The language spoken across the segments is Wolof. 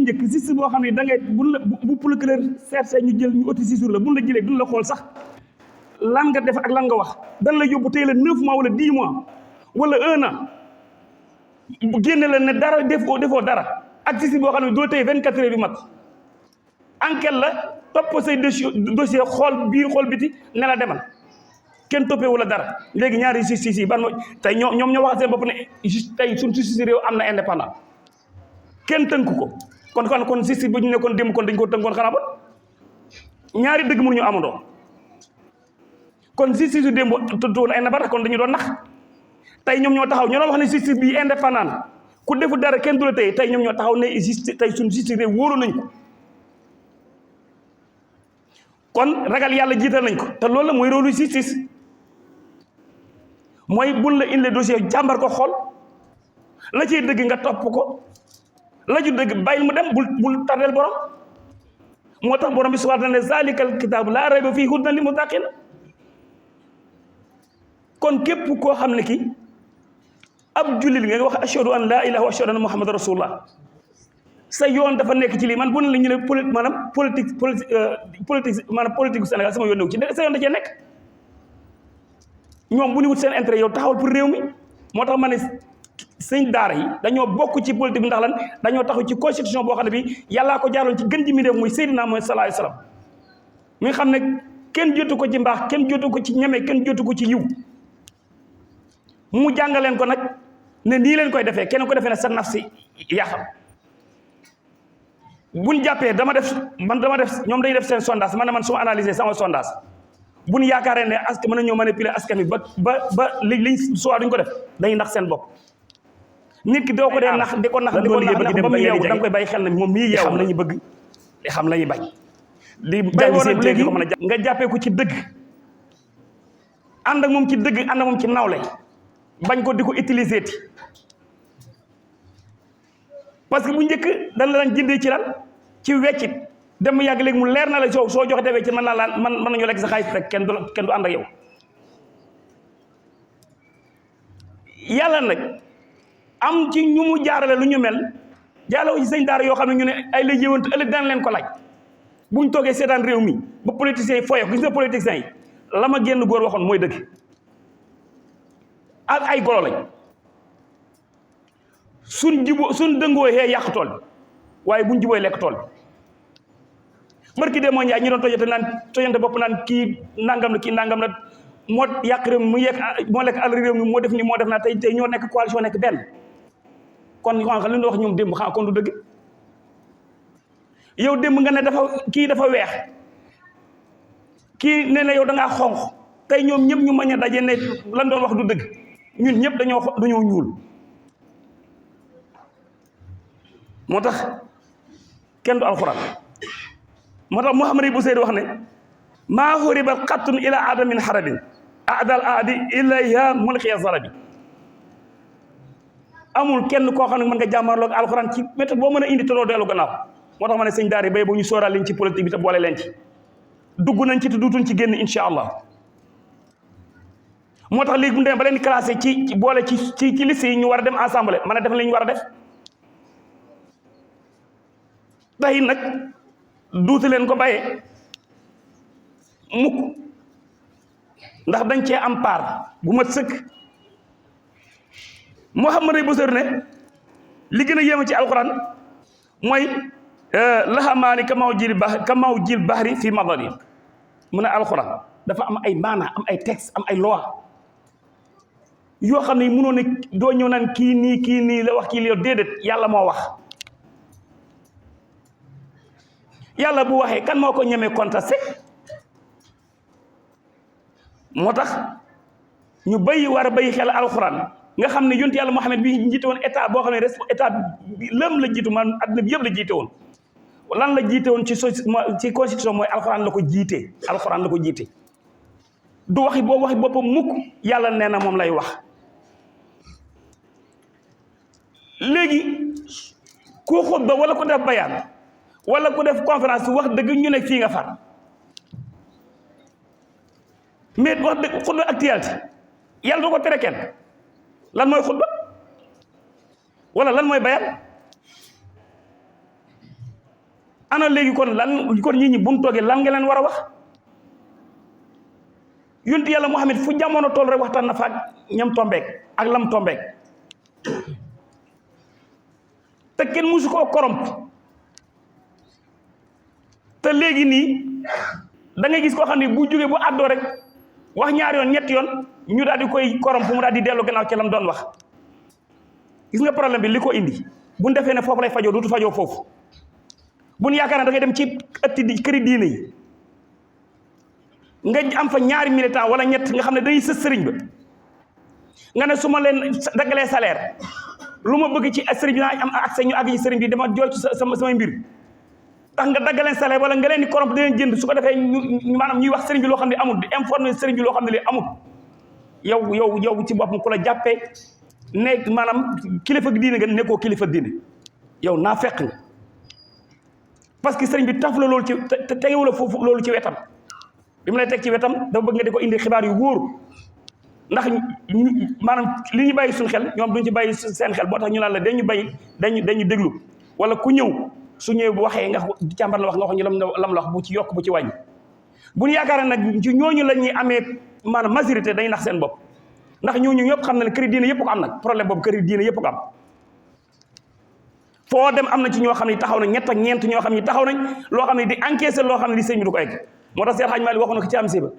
njëkk justice boo xam ne da ngay bu procureur seet ñu jël ñu oti si jour la buñ la jëlee duñ la xool sax lan nga def ak lan nga wax dan la yóbbu tey la 9 mois wala 10 mois wala 1 an génne la ne dara defoo dara ak justice boo xam ne doo tey 24 heures yu mat enquête la topp say dossier xool biir xool biti ne la demal kenn toppee wala dara léegi ñaari justice yi ban mooy tey ñoom ñoo wax seen bopp ne tey suñ justice réew am na indépendant kenn tënk ko kon justice bu ñu nekkoon démb kon dañ ko tënkoon xanaa ba ñaari dëgg mënuñu amandoo kon justice yu démb tënkoon indépendant kon dañu doon nax tey ñoom ñoo taxaw ñoo doon wax ne justice bi indépendant ku defu dara kenn du la tey ñoom ñoo taxaw ne justice tey suñ justice réew wóoru nañ ko kon ragal yàlla jiital nañ ko te loolu la mooy rôle justice mooy bul la indi dossier jàmbar ko xool la ciy dëgg nga topp ko la ju dëgg bàyyil mu dem bul tardel borom moo tax borom bi subhaanahu wa taala zalikal kitaabu laa rayba fiihi hudan lil muttaqiin kon képp koo xam ne ki ab jullit nga wax ashhadu an laa ilaaha wa ashhadu anna muhammadan rasulullah sa yoon dafa nekk ci lii man bu ne la ñu ne maanaam politique Sénégal sama yoon newu ci sa yoon da cee nekk ñoom bu ñu wut seen intérêt yow taxawal pour réew mi moo tax ma ne sëñ daara yi dañoo bokk ci politique bi ndax lan dañoo taxaw ci constitution boo xam ne bi yàllaa ko jaarloon ci gën ji mi réew muy Seydina Muhammad sallallahu alayhi wasallam mi nga xam ne kenn jotu ko ci mbaax kenn jotu ko ci ñeme kenn jotu ko ci yiw mu jàngaleen ko nag ne nii leen koy defee kenn ko defee ne sa nafsi yaa xam buñ jàppee ñoom dañuy def seen sondage man su ma analyser sama sondage buñ yaakaaree ne mën na ñoo manipuler askan wi ba liñ soit duñ ko def dañuy nax seen bopp nit ki doo ko dee nax di ko nax ba mu yeewu da nga koy bàyyi xel na moom mii yeewu xam lañu bëgg di xam lañuy bañ di jàng seen léegi ko mën a nga jàppee ko ci dëgg ànd ak moom ci dëgg ànd ak moom ci nawle bañ ko di ko utiliser ti parce que bu njëkk dañ la daan jëndee ci lan ci weccit dem yàgg léegi mu leer na la soo joxe te weccit mën nañu lekk sa xaalis rek kenn du ànd ak yow yàlla nag am ci ñu mu jaarale lu ñu mel jaarale ci sëñ daara yoo xam ne ñu ne ay la yëwantu ëllëg daan leen ko laaj buñ toogee seetaan réew mi ba politiciens yi foye ko gis nga politiciens yi la ma génn góor waxoon mooy dëgg ak ay golo lañ suñ dëngoo xee yàq tool bi waaye buñ jubooy lekk tool bi barki de moo njaay ñi doon tojante bopp naan kii nangam la kii nangam la moo yàq réew mi moo lekk àll réew mi moo def ni moo def naa tey ñoo nekk coalition nekk benn kon xam li ñu wax ñoom démb xam kon du dëgg yow démb nga ne dafa weex kii ne na yow da ngaa xonq tey ñoom ñëpp ñu mañ a daje ne lan doon wax du dëgg ñun ñëpp dañoo ñuul moo tax kenn du alxuraan moo tax Muhammad bu Seydi wax ne maa huriba qattun ila adamin harabin adal aadi ilayha mulxiya zarabi amul kenn koo xam ne mën nga jàmmarloog alxuraan ci méthode boo mën a indi te doo dellu gannaaw moo tax ma ne sëñ daara bay boo ñu sóoraal leen ci politique bi te boole leen ci dugg nañ ci te duutuñ ci génn incha allah moo tax léegi bu ñu demee ba leen classé ci boole ci liste yi ñu war a dem assemblée mën a def li ñu war a def tey nag duutu leen ko bàyyee mukk ndax dañ cee am part bu mat sëkk Muhammad Buseyri ne li gën a yéeme ci alquran mooy laxamaani ka maw jil bahri fi madari mu ne alquran dafa am ay maana am ay texte am ay loi yoo xam ne mënoo ne doo ñëw naan kii nii la wax kii li déedéet yàlla moo wax yàlla bu waxee kan moo ko ñemee contesté moo tax ñu war a bàyyi xel alxuraan nga xam ne yonent yàlla Muhammad bi jiite woon état boo xam ne état lëm la jiitu man adduna bi yëpp la jiite woon lan la jiite woon ci constitution mooy alxuraan la ko jiite du waxi boppam mukk yàlla nee na moom lay wax léegi ku xutba wala ku def bayaan wala ku def conférence wax dëgg ñu ne fii nga far mais wax dëgg xutba actualité yàlla du ko tere kenn lan mooy xutba wala lan mooy bayaan ana léegi kon lan kon nit ñi buñ toogee lan nga leen war a wax yonent yàlla Muhammad fu jamono toll rek waxtaan na fa ak ñam tombeek ak lam tombeek te kenn musu koo corrompre te léegi nii da ngay gis koo xam ne bu jógee bu àddoo rek wax ñaari yoon ñetti yoon ñu daal di koy corrompre mu daal di dellu gannaaw ci lam doon wax gis nga problème bi li ko indi buñ defee ne foofu lay fajoo duutu fajoo foofu buñ yaakaar ne da ngay dem ci ëtti di këri diine yi nga am fa ñaari militant wala ñett nga xam ne day sës sëriñ ba nga ne su ma leen daggalee salaire lu ma bëgg ci sëriñ bi naa am accès ñu àgg ci sëriñ bi dama jooy ci samay mbir tax nga daggaleen salaire wala nga leen di corrompre di leen jënd su ko defee ñu maanaam ñuy wax sëriñ bi loo xam ne amul di informer sëriñ bi loo xam ne li amul yow ci boppam ku la jàppee ne maanaam kilifa diine nga nekkoo kilifa diine yow naa fekk nga parce que sëriñ bi taf la loolu ci te tegewu la foofu loolu ci wetam bi mu lay teg ci wetam dafa bëgg nga di ko indi xibaar yu wóor ndax maanaam li ñu bàyyi suñu xel ñoom duñ ci bàyyi seen xel boo tax ñu naan la dañu bàyyi dañu déglu wala ku ñëw su ñëwee bu waxee nga càmbar la wax nga wax ñu lam la wax bu ci yokk bu ci wàññi bu ñu yaakaar nag ci ñooñu la ñuy amee maanaam majorité dañuy nax seen bopp ndax ñooñu ñëpp xam na ne këri diine yëpp ko am nag problème boobu këri diine yëpp ko am foo dem am na ci ñoo xam ne taxaw nañ ñett ak ñeent ñoo xam ne taxaw nañ loo xam ne di encaisser loo xam ne di sëñ bi du ko egg moo tax Seex Hajji Maalik waxoon na ko ci am siba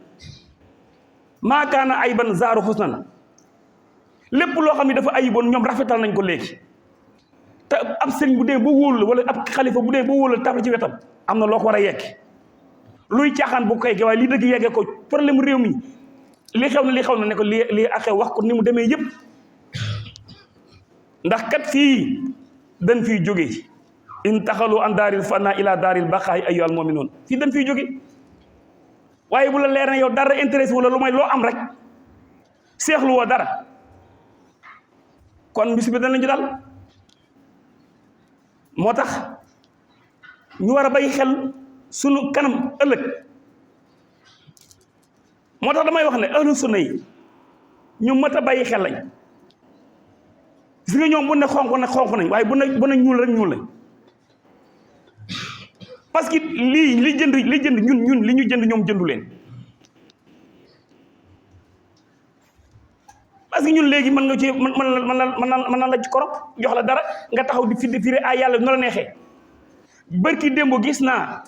maa kaana ayban zaaru xusnan lépp loo xam ne dafa ayiboon ñoom rafetal nañ ko léegi te ab sëriñ bu dee ba wóolu la wala ab xalifa bu dee ba wóolu la taf la ci wetam am na loo ko war a yekk luy caaxaan bu ko yeggee waaye li dëgg yeggee ko problème réew mi li xew na ne ko lii ak xew wax ko ni mu demee yëpp ndax kat fii dañ fiy jóge in taxalu an daaril fana ila daaril baqaay ayyuhal mu'minuun fii dañ fiy jóge waaye bu la leer ne yow dara intéressé wala lu may loo am rek seexlu woo dara kon bis bi danañu dal moo tax ñu war a bàyyi xel sunu kanam ëllëg moo tax damay wax ne ahlu sunna yi ñu mat a bàyyi xel lañ gis nga ñoom bu ne xonq nañ waaye bu ne ñuul rek ñuul lañ parce que li jënd ñun li ñu jënd ñoom jëndu leen parce que ñun léegi mën nga ci mën na la ci korop jox la dara nga taxaw di firi ay yàlla no la neexee bërki démb gis naa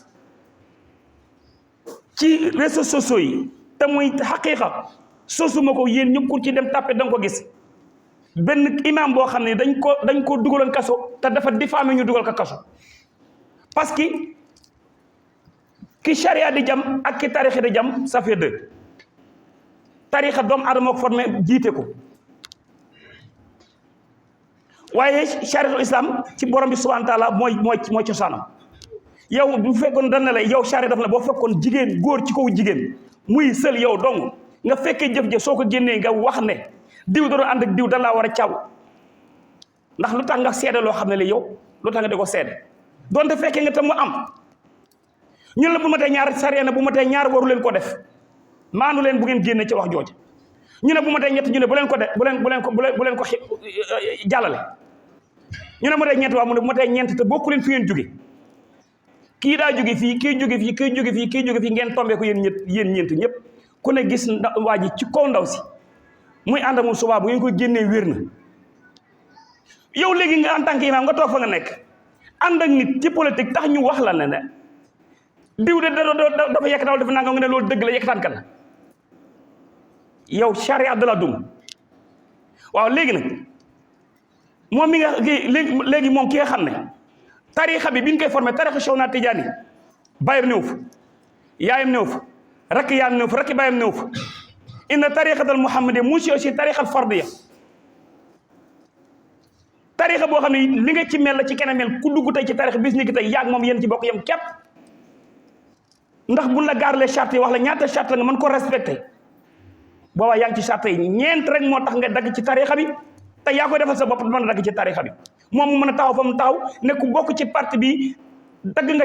ci réseaux sociaux yi te muy xaqiiqa sosuma ko yéen ñëpp ku ci dem tàppe da nga ko gis benn imam boo xam ne dañ ko dugaloon kaso te dafa diffamé ñu dugal ko kaso parce que ki charia di jam ak ki tarixa di jam ça fait deux tarixa doomu aadama ko formé jiite ko waaye chariatul islam ci borom bi subhanahu wa taala mooy cosaanam yow bu fekkoon dañ ne la yow charia daf la boo fekkoon jigéen góor ci kaw jigéen muy sël yow dong nga fekkee jëf-jëf soo ko génnee nga wax ne diw da doon ànd ak diw da laa war a caw ndax lu tax nga seede loo xam ne la yow lu tax nga di ko seede donte fekkee nga tam mu am ñun la bu ma tee ñaar sariya ne bu ma tee ñaar waru leen ko def maanu leen bu ngeen génne ci wax jooju ñu ne bu ma tee ñett ñu ne bu leen ko def bu leen ko jàllale ñu ne ma tee ñett waa mu ne bu ma tee ñeent te bokku leen fi ngeen jóge kii daa jóge fii kii jóge fii kii jóge fii kii jóge fii ngeen tombee ko yéen ñeent ñëpp ku ne gis waa ji ci kaw ndaw si muy ànd ak moom subaa bu ngeen ko génnee wér na yow léegi nga en tant que imam nga toog fa nga nekk ànd ak nit ci politique tax ñu wax la ne ne diw de dafa yekk dawal dafa nangam nga ne loolu dëgg la yekkataan kan la yow charia de la dum waaw léegi nag moom mi nga léegi moom ki nga xam ne tarixa bi ñu koy formé tarixa Cheikhuna Tidiane bàyyam néew fa yaayam néew fa rakk yaayam néew fa rakk bàyyam néew fa inna tarixatal muhammadiya musi aussi tarixal fardiya tarixa boo xam ne li nga ci mel la ci keneen mel ku dugg tey ci tarix bis ni ki tey yaag moom yéen ci bokk yam képp ndax buñ la gaarlee charte yi wax la ñaata charte la nga mën ko respecté boobaa yaa ngi ci charte yi ñeent rek moo tax nga dagg ci tarixa bi te yaa koy defal sa bopp mën a dagg ci tarixa bi moom mu mën a taxaw fa mu taxaw ne ku bokk ci parti bi dagg nga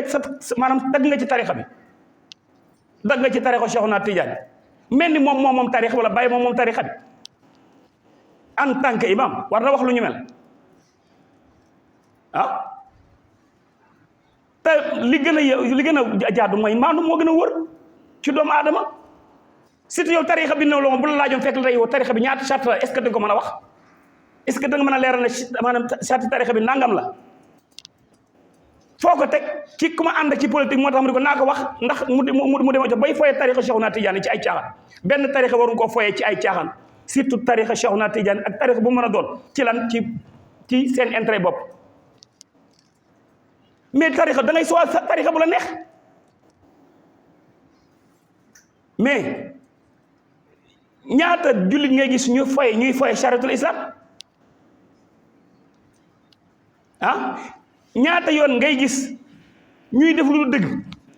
maanaam dagg nga ci tarixa bi dagg nga ci tarixa Cheikhuna Tidiane mel ni moom tarixa wala bàyyi moom tarixa bi en tant que imam war na wax lu ñu mel ah te li gën a jaadu mooy maandu moo gën a wóor ci doomu aadama surtout yow tarixa bi ne loo bu la laajoon fekk la tey yow tarixa bi ñaata charte la est-ce que da nga ko mën a wax est-ce que da nga mën a leeral ne maanaam charte tarixa bi nangam la foo ko teg ci ku ma ànd ci politique moo tax mu ne ko naa ko wax ndax mu dema jox bay foyee tarixa Cheikhouna Tidiane ci ay caaxaan benn tarixa waruñ koo foyee ci ay caaxaan surtout tarixa Cheikhouna Tidiane ak tarixa bu mën a doon ci lan ci seen intérêt bopp mais tarixa da ngay soo sa tarixa bu la neex mais ñaata jullit ngay gis ñuy foye chariatul islam ah ñaata yoon ngay gis ñuy def lu dëgg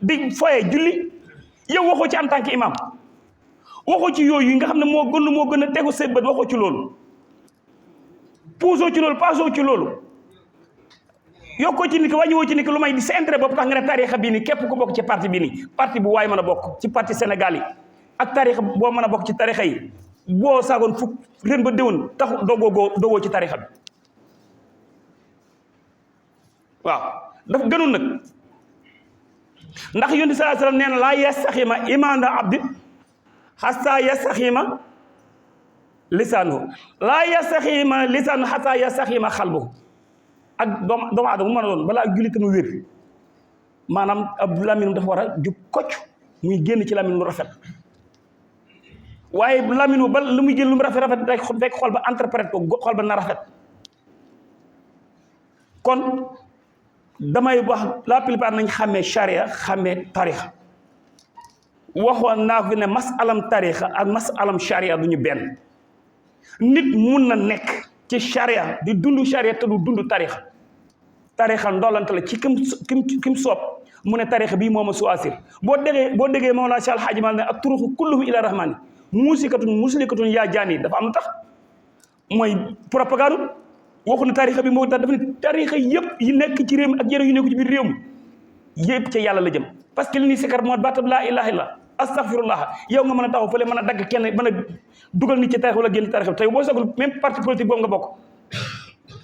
di foye julli yow waxoo ci en tant que imam waxoo ci yooyu nga xam ne moo gën a tegu sa bët waxoo ci loolu puusoo ci loolu paasoo ci loolu yokkoo ci nit ki wàññiwoo ci nit ki lu may di sa intérêt bopp tax nga ne tarixa bii nii képp ku bokk ci parti bii nii parti bu waay mën a bokk ci parti Sénégal yi ak tarixa boo mën a bokk ci tarixa yi boo saagoon fukk ren ba déwén tax doogoo ci tarixa bi waaw dafa gënul nag ndax yonent sallallahu alayhi wasallam nee na laa yastaxima imaanu abdi xataa yastaxima lisaanuhu laa yastaxima lisaanuhu xataa yastaxima xalbuhu ak doomu aadama mu mën a doon balaa julli tam wér maanaam ab làmmiñam dafa war a jub kocc muy génn ci làmmiñ lu rafet waaye làmmiñ ba lu muy génn lu mu rafet rek fekk xol ba interprète ko xol ba na rafet kon damay wax la plupart nañ xàmmee charia xàmmee tarixa waxoon naa ko fi ne masalam tarixa ak masalam charia du ñu benn nit mun na nekk ci charia di dund charia te du dund tarixa ndolante la ci kim soob mu ne tarixa bii moo ma choisir boo déggee Mawlana Cheikh Al Hadji Malick ne ak turuxu kulluhum ila rahmani muslikatun yaa jaani dafa am lu tax mooy propagande waxu ne tarixa bi moo tax dafa ne tarixa yëpp yi nekk ci réew mi ak yeneen yu nekk ci biir réew mi yëpp ca yàlla la jëm parce que li ñuy sikar moo baatab laa ilaha illa astaghfirullah yow nga mën a taxaw fële mën a dagg kenn mën a dugal nit ci tarixa wala génn tarixa bi tey boo sagul même parti politique boobu nga bokk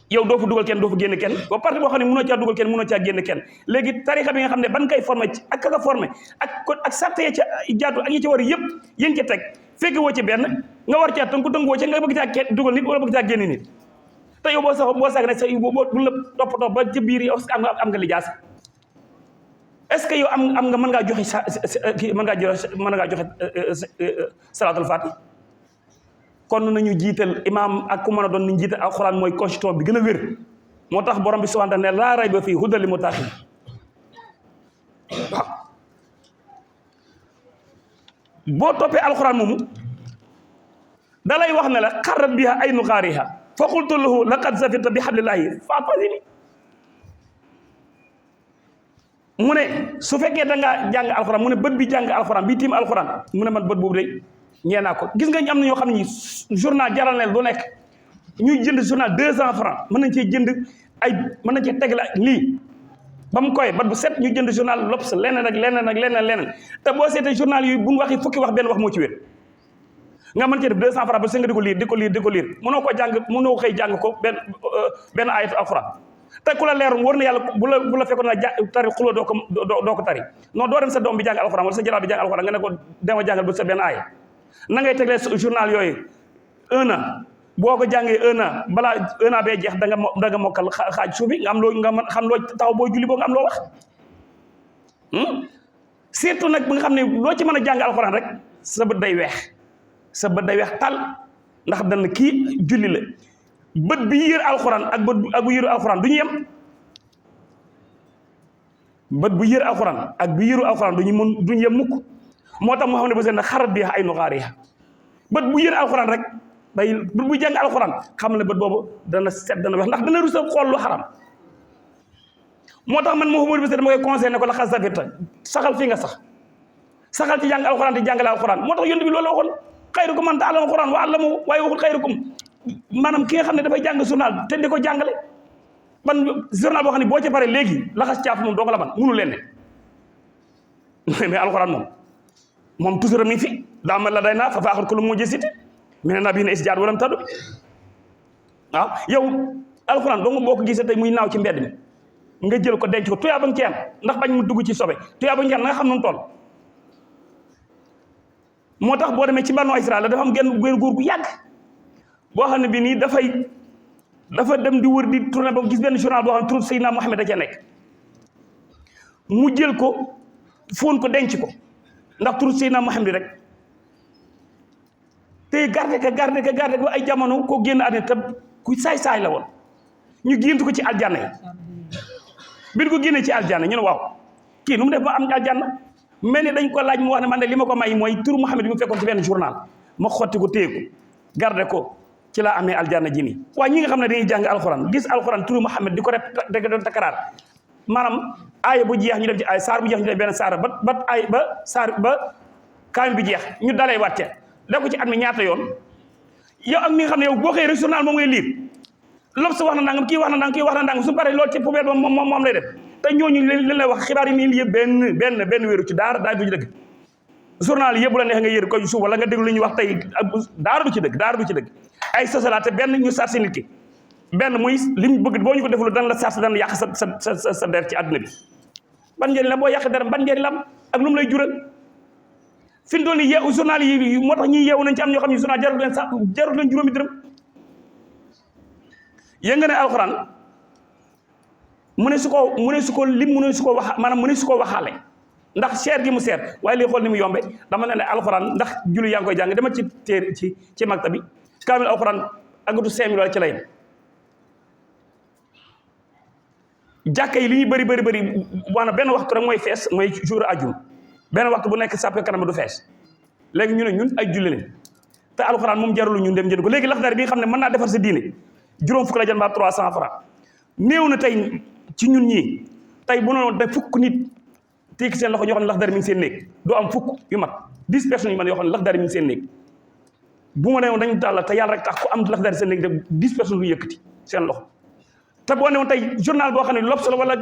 yow doo fa dugal kenn doo fa génn kenn boo parti boo xam ne mënoo caa dugal kenn mënoo caa génn kenn léegi tarixa bi nga xam ne ban kay formé ak ka formé ak sarte ya ca jaatu ak yi ca war yëpp yéen ca teg fekk woo ci benn nga war caa tënku woo ca nga bëgg caa kenn dugal nit wala bëgg caa génn nit te yow boo sax ne sa bu la toppatoo ba ca biir yow am nga lijaas est-ce que yow am nga mën ngaa joxe mën ngaa joxe salaatul faati kon nañu jiital imaam ak ku mën a doon nañu jiital alxuraan mooy constitution bi gën a wér moo tax borom bi subhaanahu wa taala ne laa rayba fii hudan lil muttaqiin waaw boo toppee alxuraan moomu da lay wax ne la xarrat biha aynu xaariha fa qultu lahu laqad zafirta bi hablillahi fa'tazili mu ne su fekkee da ngaa jàng alxuraan mu ne bët bi jàng alxuraan bi tiim alxuraan mu ne man bët boobu de ñee naa ko gis nga ñu am na ñoo xam ni journal jaral leen lu nekk ñuy jënd journal 200 francs mën nañ cee jënd mën nañ cee teg la lii ba mu koy bat bu set ñu jënd journal L'Obs leneen ak leneen te boo seetee journal yi bu ñu waxee fukki wax benn wax moo ci wér nga mën cee def 200 francs ba sa nga di ko liir mënoo ko jàng mënoo xëy jàng ko benn ayatu alxuraan te ku la leeroon war na yàlla bu la fekkoon na tari xuloo doo ko tari non doo dem sa doom bi jàng alxuraan wala sa jaraaf bi jàng alxuraan nga ne ko dema jàngal ba sa benn aaya na ngay teglee journal yooyu 1 an boo ko jàngee 1 an balaa 1 an bee jeex da nga mokkal xaaj suuf bi nga am loo nga mën xam loo taxaw boo julli boo nga am loo wax surtout nag bi nga xam ne loo ci mën a jàng alxuraan rek sa bët day weex tal ndax dana kii julli la bët bi yër alxuraan ak bu yëru alxuraan du ñu yem bët bu yër alxuraan ak bu yëru alxuraan duñu yem mukk moo tax mu xam ne ba seen xarat bi ay nu xaar ya bët bu yër alxuraan rek day bët bu jàng alxuraan xam ne bët boobu dana set dana weex ndax dana rus a xool lu xaram moo tax man Mouhamadou Bessé dama koy conseillé ne ko la xas safirta saxal fii nga saxal ci jàng alxuraan di jàngale alxuraan moo tax yonent bi loolu la waxoon xayrukum man ta'allama alxuraan wa 'allamahu waaye waxul xayrukum maanaam ki nga xam ne dafay jàng journal te di ko jàngale ban journal boo xam ne boo ci paree léegi laxas caaf moom doo ko la man munu leen ne mais alxuraan moom toujours mi fi daa mel la day naa fa faaxul ko lu moo jësite mi ne naa bii ne isjaar walam taddu waaw yow alxuraan doo nga boo ko gisee tey muy naaw ci mbedd mi nga jël ko denc ko tuyaaba nga ci am ndax bañ mu dugg ci sobe tuyaaba nga ci am nga xam nu mu toll moo tax boo demee ci Banu Israël dafa am genn góor gu yàgg boo xam ne bi nii dafa dem di wër di tourné ba gis benn journal boo xam ne tur Seydina Mohamed da ca nekk mu jël ko fóon ko denc ko ndax tur Seydina Mohamed rek te garde ko ay jamono koo génn àddina te ku saay-saay la woon ñu géntu ko ci aljanna yi bi ko génnee ci aljanna ñu ne waaw kii nu mu def ba am aljanna mel ni dañ ko laaj mu wax ne man de li ma ko may mooy tur Mohamed bi mu fekkoon ci benn journal ma xotti ko téye ko garde ko ci laa amee aljanna ji nii waaye ñi nga xam ne dañuy jàng alxuraan gis alxuraan turu Muhammad di ko doon takaraar maanaam aaya bu jeex ñu dem ci ay saar bu jeex ñu dem benn saar ba kaamil bi jeex ñu dalee wàcce da ko ci at mi ñaata yoon yow ak mi nga xam ne yow boo xëyee rek journal moom ngay liir L'Obs wax na nangam kii wax na nangam kii wax na nangam su paree loolu ci poubelle ba moom lay def te ñooñu leen lay wax xibaar yi nii yëpp benn wéeru ci daara du ci dëgg journal yëpp la neex nga yër ko suuf wala nga déglu li ñuy wax tey daara du ci dëgg ay sosalaate benn ñu sarse nit ki benn muy liñ bëgg boo ñu ko deful dana la sarse dana yàq sa der ci àdduna bi ban njëriñ la boo yàq deram ban njëriñ la am ak lu mu lay jural fi mu toll nii journal yi moo tax ñuy yeewu nañ ci am ñoo xam ne journal jarul leen juróomi dërëm yéen nga ne alxuraan mu ne su ko lim mu ne su ko wax maanaam mu ne su ko waxaale ndax seer gi mu seer waaye lii xool ni mu yombe dama ne alxuraan ndax julli yaa ngi koy jàng dama ci téere ci makta bi kaamil alxuraan agatu 5000 wala ci lay jàkka yi li ñuy bëri maanaam benn waxtu rek mooy fees mooy jour ajum benn waxtu bu nekk sàppe kanam du fees léegi ñu ne ñun ay julli lañ te alxuraan moom jarul ñun dem jënd ko léegi laxdar bi nga xam ne mën naa defar sa diine juróom fukk la jënd ba 300 francs néew na tey ci ñun ñii tey bu noonu da fukk nit tekki seen loxo ñoo xam ne laxdar mi ngi seen néeg doo am fukk yu mat 10 personnes yu man yoo xam ne laxdar mi ngi seen néeg bu ma ne woon dañu tàllal te yàlla rek tax ku am laxdar seen néeg def 10 personnes lu yëkkati seen loxo te boo ne woon tey journal boo xam ne L'Obs la wala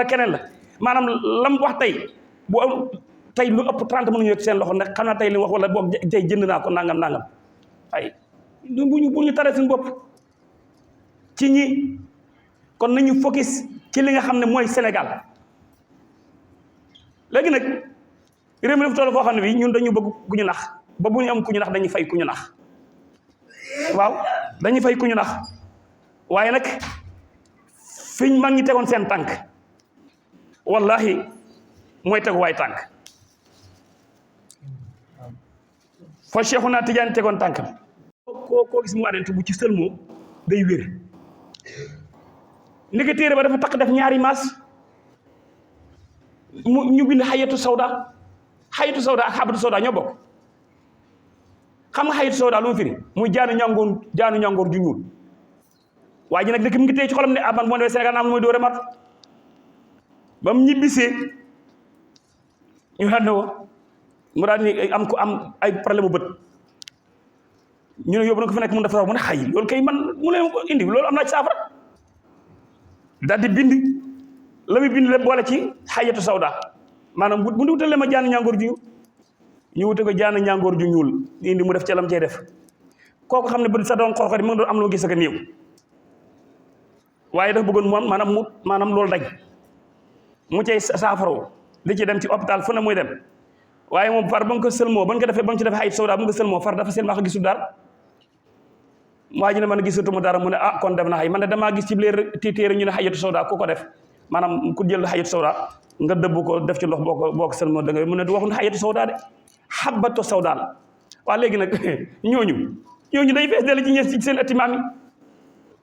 keneen la maanaam lam wax tey bu am tey lu ëpp 30 mënuñu yëkkati seen loxo ndax xam naa tey li wax wala boog tey jënd naa ko nangam ay bu ñu taree suñu bopp ci ñi kon nañu focus ci li nga xam ne mooy Sénégal léegi nag réew mi dafa toll foo xam ne bi ñun dañu bëgg ku ñu nax ba bu ñu am ku ñu nax dañuy fay ku ñu nax waaw dañuy fay ku ñu nax waaye nag fiñ mag ñi tegoon seen tànk wallahi mooy tegu waay tànk fa Cheikhuna Tidiane tegoon tànkam koo gis mu adent bu ci sëlmoo day wér ndeke téere ba dafa takk def ñaari maas ñu bind xayatu sawda ak xabatu sawda ñoo bokk xam nga xayatu sawda lu mu firi muy jaanu ñàngoor ju ñuul waaye ji nag dëkk mu ngi tey ci xolam ne man moo demee Sénégal naa am mooy dóore mat ba mu ñibbisee ñu xam ne mu daal ni am ay problème bu bët ñu ne yóbbu na ko fa nekk mun dafa mu ne xay loolu kay man mu leen ko indi loolu am naa ci saafara daal di bind la muy bind la boole ci xayatu sawda maanaam bu ñu wutalee ma jaanu ñàngoor ju ñuul ñu wute ko jaanu ñàngoor ju ñuul indi mu def ca lam cey def kooku xam ne bët sa doon xor-xor mu ngi doon am lu gis ak néew waaye dafa bëggoon moom maanaam loolu daj mu cay saafara di ci dem ci hôpital fu ne muy dem waaye moom far ba nga ko sëlmoo ba nga ko defee ba nga ci defee xayatu sawda ba nga ko sëlmoo far dafa seen wax gisul dara waa ji ne man gisatuma dara mu ne kon def na xay man de damaa gis ci biir téere ñu ne xayatu sawda ku ko def maanaam ku jël xayatu sawda nga dëbb ko def ci ndox boo ko sëlmoo da nga mu ne du waxuñ xayatu sawda de xabatu sawda la waa léegi nag ñooñu day fees dell ci seen ëtti maam yi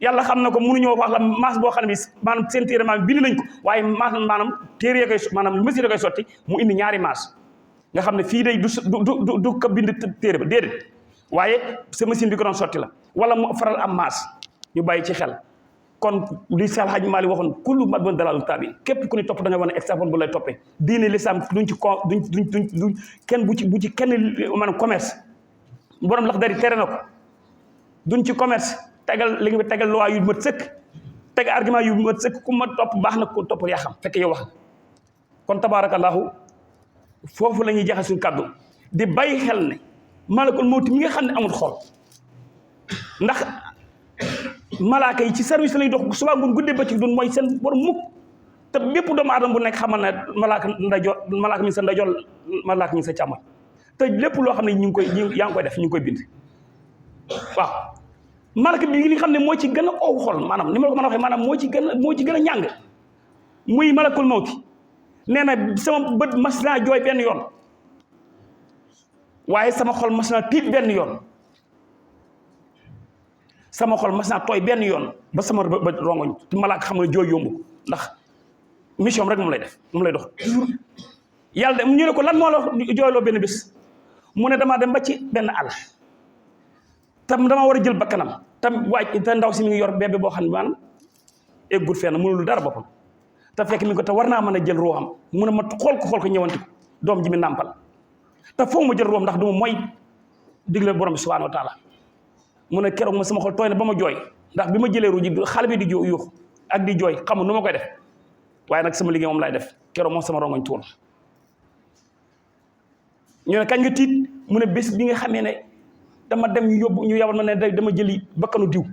yàlla xam na ko mënuñoo wax la maas boo xam ne bi maanaam seen téere maam bind nañ ko waaye maanaam téere ya koy maanaam mesure ya koy sotti mu indi ñaari maas nga xam ne fii day du ko bind téere ba déedéet waaye sa machine bi ko doon sotti la wala mu faral am maas ñu bàyyi ci xel kon li Seex Hajji Maalik waxoon kullu mat bon dalaalu taabi képp ku ni topp da nga wane exemple bu lay toppee diine l'islam duñ kenn bu ci kenn maanaam commerce borom lax dari tere na ko duñ ci commerce tegal li nga tegal loi yu mat sëkk teg argument yu mat sëkk ku ma topp baax na ko topp yaa xam fekk yow wax kon tabaarakallaahu foofu la ñuy jaxe suñu kàddu di bàyyi xel ne malakul mawti mi nga xam ne amul xol ndax malaaka yi ci service lañuy dox suba ngoon guddee bëccëg doon mooy seen borom mukk te bépp doomu aadama bu nekk xamal ne malaaka mi sa ndajoor malaaka mi sa càmmoñ te lépp loo xam ne ñu ngi koy yaa ngi koy def ñu ngi koy bind waaw malaaka bi li xam ne moo ci gën a ow xol maanaam ni ma la ko mën a waxee maanaam moo ci gën a ñàng muy malakul mawti nee na sama bët mas naa jooy benn yoon waaye sama xol mas naa tiit benn yoon sama xol mas naa tooy benn yoon ba sama bët rongoñ te malaaka xam nga jooy yomb ndax mission rek moom lay def moom lay dox yàlla de ñu ne ko lan moo la jooyloo benn bés mu ne damaa dem ba ci benn àll tam dama war a jël bakkanam tam waaj te ndaw si mi ngi yor bébé boo xam ne maanaam eggut fenn mënul dara boppam te fekk mi ngi ko te war naa mën a jël ruuxam mu ne ma xool ko ñëwanti ko doom ji mi nàmpal te foog ma jël ruuxam ndax du ma mooy digle borom bi subhanahu wa taala mu ne keroog ma sama xol tooy na ba ma jooy ndax bi ma jëlee ru ji xale bi di yuux ak di jooy xamul nu ma koy def waaye nag sama liggéey moom laay def keroog moom sama rongoñ tuur ñu ne kañ nga tiit mu ne bés bi nga xamee ne dama dem ñu yabal ma ne dama jëli bakkanu diw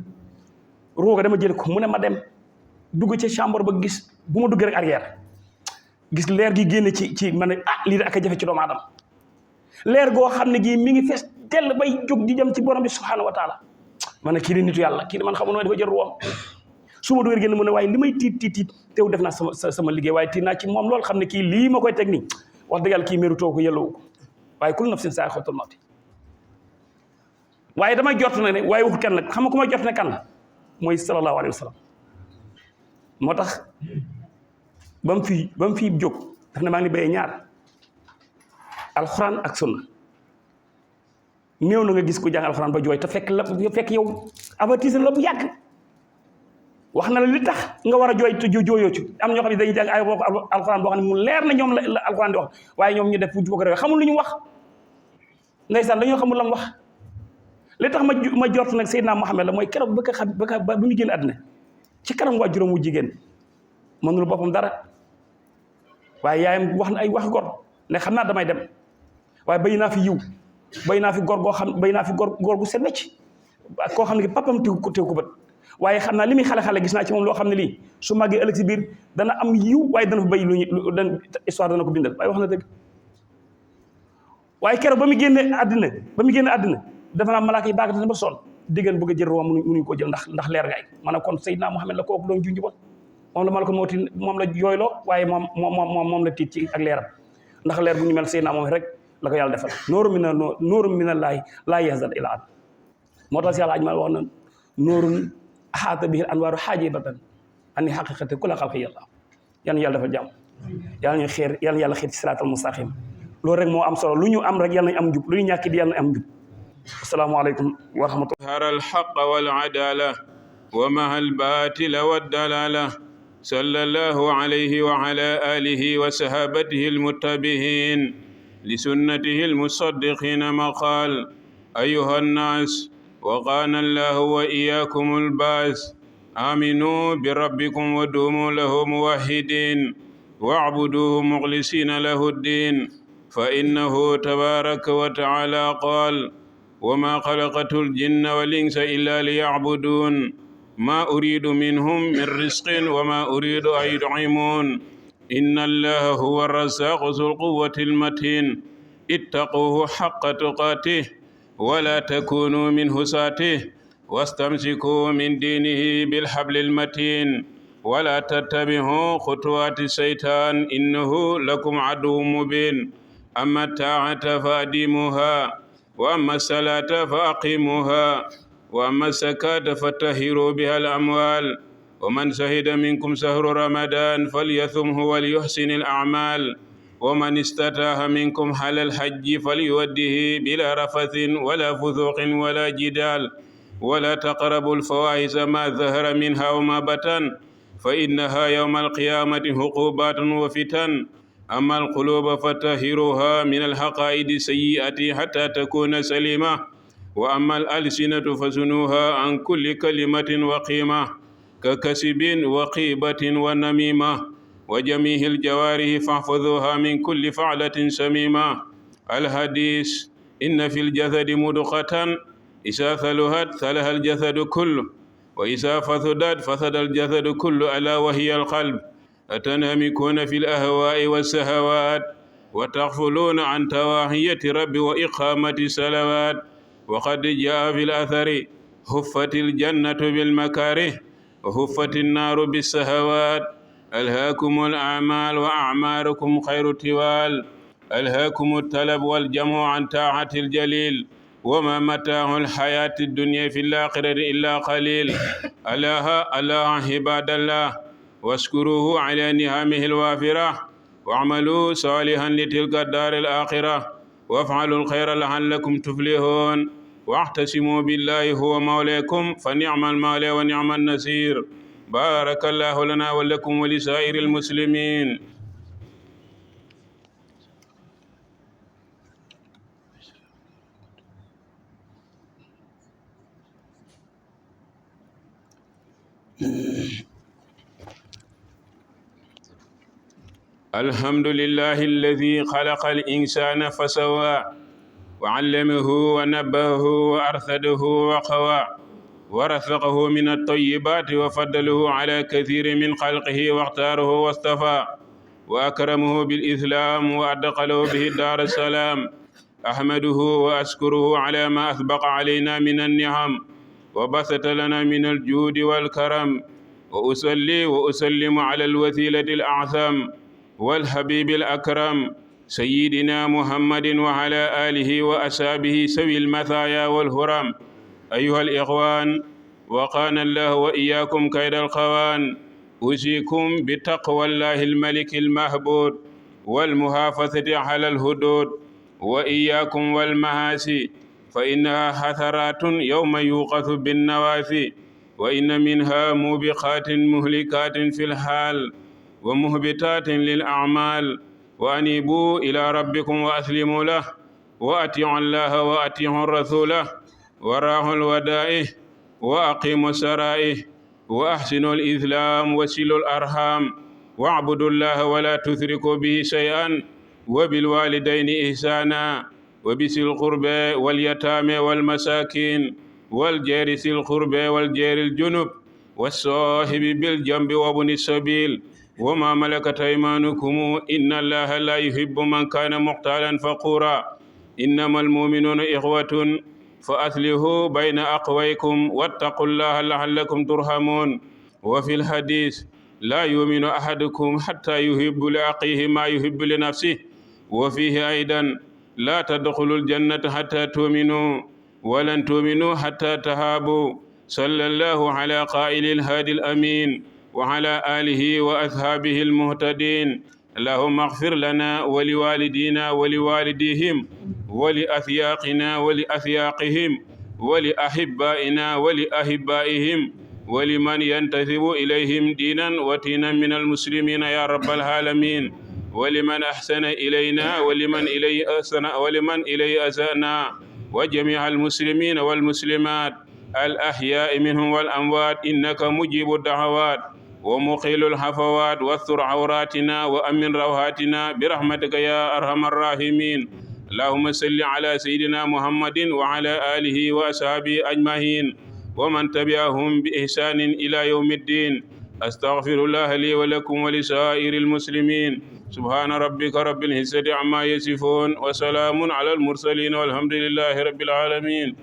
ruuga dama jëli ko mu ne ma dem dugg ci chambre ba gis bu ma duggee rek arrière gis leer gi génne ci ma ne lii de ak a jafe ci doomu aadama leer goo xam ne gii mi ngi fees tell bay jóg di jëm ci borom bi subhanahu wa taala ma ne kii di nitu yàlla kii di man xamu nooy dafa jël ruwam su ma duggee génn mu ne waaye li may tiit teew def naa sama liggéey waaye tiit naa ci moom loolu xam ne kii lii ma koy teg nii wax dëgg yàlla kii méritoo ko yelloo ko waaye kullu nafsin zaa'iqatul mawt waaye damay jot na ne waaye waxu kenn nag xam nga ku may jot ne kan la mooy sallallahu alayhi wa sallam moo tax ba mu fi jóg daf ne maa ngi béyee ñaar alxuraan ak sunna néew na nga gis ku jàng alxuraan ba jooy te fekk yow avertise la bu yàgg wax na la li tax nga war a jooy te jooyoo ci am ñoo xam ne dañuy jàng ay alxuraan boo xam ne mu leer na ñoom la alxuraan di wax waaye ñoom ñu def bu ko réew xamul lu ñu wax ndeysaan dañoo xamul la mu wax li tax ma jort nag Seydina Muhammad la mooy keroog ba mu génn àddina ci kanam waa juróom wu jigéen mënul boppam dara waaye yaayam wax na ay wax gor ne xam naa damay dem waaye bay naa fi yiw bay naa fi góor gu set wecc koo xam ne papam teew ko bët waaye xam naa li muy xale gis naa ci moom loo xam ne lii su màggee ëllëg si biir dana am yiw waaye dana fa bay histoire dana ko bindal waaye wax na dëgg waaye keroog ba mu génne àddina dafa naa malaaka yi baag dana ba sonn diggéen bëgg a jël ruwam mënuñu ko jël ndax leer gaay maanaam kon Seydina Muhammad la kooku doon junj bon moom la malako mawti moom la jooyloo waaye moom la tiit ci ak leeram ndax leer bu ñu mel Seydina moom rek la ko yàlla defal nooru mina laa yahzan ila an moo tax si yàlla aj ma wax na noorun axaata bihi anwaaru xaajibatan ani xaqiqati kula xalqi yàlla yàlla defal jàmm yàlla yàlla xiir ci siraatal mustaqim loolu rek moo am solo lu ñu am rek yàlla nañ am njub lu ñu ñàkk di yàlla nañ am njub السلام عليكم ورحمة الله. ظهر الحق والعدالة ومها الباطل والدلالة صلى الله عليه وعلى آله وصحابته المتبعين لسنته المصدقين مقال أيها الناس وقانا الله وإياكم الباس آمنوا بربكم ودوموا له موحدين واعبدوه مخلصين له الدين فإنه تبارك وتعالى قال وما خلقت الجن والإنس إلا ليعبدون ما أريد منهم من رزق وما أريد أن يطعمون إن الله هو الرزاق ذو القوة المتين اتقوه حق تقاته ولا تكونوا من هساته واستمسكوا من دينه بالحبل المتين ولا تتبعوا خطوات الشيطان إنه لكم عدو مبين أما الطاعة فأديموها وأما الصلاة فأقيموها وأما الزكاة فطهروا بها الأموال ومن شهد منكم شهر رمضان فليصمه وليحسن الأعمال ومن استطاع منكم حل الحج فليوده بلا رفث ولا فسوق ولا جدال ولا تقربوا الفواحش ما ظهر منها وما بطن فإنها يوم القيامة عقوبات وفتن أما القلوب فطهروها من الحقائد السيئة حتى تكون سليمة وأما الألسنة فزنوها عن كل كلمة وقيمة ككسب وقيبة ونميمة وجميع الجوارح فاحفظوها من كل فعلة سميمة الحديث إن في الجسد مضغة إذا صلحت صلح الجسد كله وإذا فسدت فسد الجسد كله ألا وهي القلب أتنهمكون في الأهواء والسهوات وتغفلون عن تواهية رب وإقامة الصلوات. وقد جاء في الأثر: هفت الجنة بالمكاره وهفت النار بالسهوات. ألهاكم الأعمال وأعماركم خير توال. ألهاكم الطلب والجمع عن طاعة الجليل، وما متاع الحياة الدنيا في الآخرة إلا قليل. ألا عباد الله، واشكروه على نعمه الوافرة، واعملوا صالحا لتلك الدار الآخرة، وافعلوا الخير لعلكم تفلحون، واعتصموا بالله هو مولاكم فنعم المولى ونعم النصير. بارك الله لنا ولكم ولسائر المسلمين. الحمد لله الذي خلق الإنسان فسوى، وعلمه ونبهه وأرشده وقوى، ورزقه من الطيبات وفضله على كثير من خلقه واختاره واصطفى، وأكرمه بالإسلام وأدخله به دار السلام. أحمده وأشكره على ما أسبق علينا من النعم وبسط لنا من الجود والكرم. وأصلي وأسلم على الوسيلة الأعظم والحبيب الأكرم سيدنا محمد وعلى آله وأصحابه سوي المثايا والهرم. أيها الإخوان، وقانا الله وإياكم كيد الخوان. أوصيكم بتقوى الله الملك المهبود والمحافظة على الحدود، وإياكم والمعاصي، فإنها حسرات يوم يوقظ بالنواسي، وإن منها موبقات مهلكات في الحال ومهبطات للأعمال. وأنيبوا إلى ربكم وأسلموا له، وأطيعوا الله وأطيعوا الرسول، وراعوا الودائع، وأقيموا الشرائع، وأحسنوا الإسلام وصلوا الأرحام، واعبدوا الله ولا تشركوا به شيئا، وبالوالدين إحسانا، وبذي القربى واليتامى والمساكين، والجار ذي القربى والجار الجنب، والصاحب بالجنب وابن السبيل، وما ملكت أيمانكم، إن الله لا يحب من كان مختالا فخورا. إنما المؤمنون إخوة فأصلحوا بين أخويكم واتقوا الله لعلكم ترحمون. وفي الحديث: لا يؤمن أحدكم حتى يحب لأخيه ما يحب لنفسه. وفيه أيضا: لا تدخلوا الجنة حتى تؤمنوا، ولن تؤمنوا حتى تهابوا. صلى الله على قائل الهادي الأمين وعلى آله وأصحابه المهتدين. اللهم اغفر لنا ولوالدينا ولوالديهم ولأثياقنا ولأثياقهم ولأحبائنا ولأحبائهم ولمن ينتسب إليهم دينا وتينا من المسلمين يا رب العالمين، ولمن أحسن إلينا ولمن إليه أساءنا، وجميع المسلمين والمسلمات الأحياء منهم والأموات، إنك مجيب الدعوات ومقيل الحفوات، واستر عوراتنا وأمن روحاتنا برحمتك يا أرحم الراحمين. اللهم صل على سيدنا محمد وعلى آله وأصحابه أجمعين ومن تبعهم بإحسان إلى يوم الدين. أستغفر الله لي ولكم ولسائر المسلمين. سبحان ربك رب العزة عما يصفون، وسلام على المرسلين، والحمد لله رب العالمين.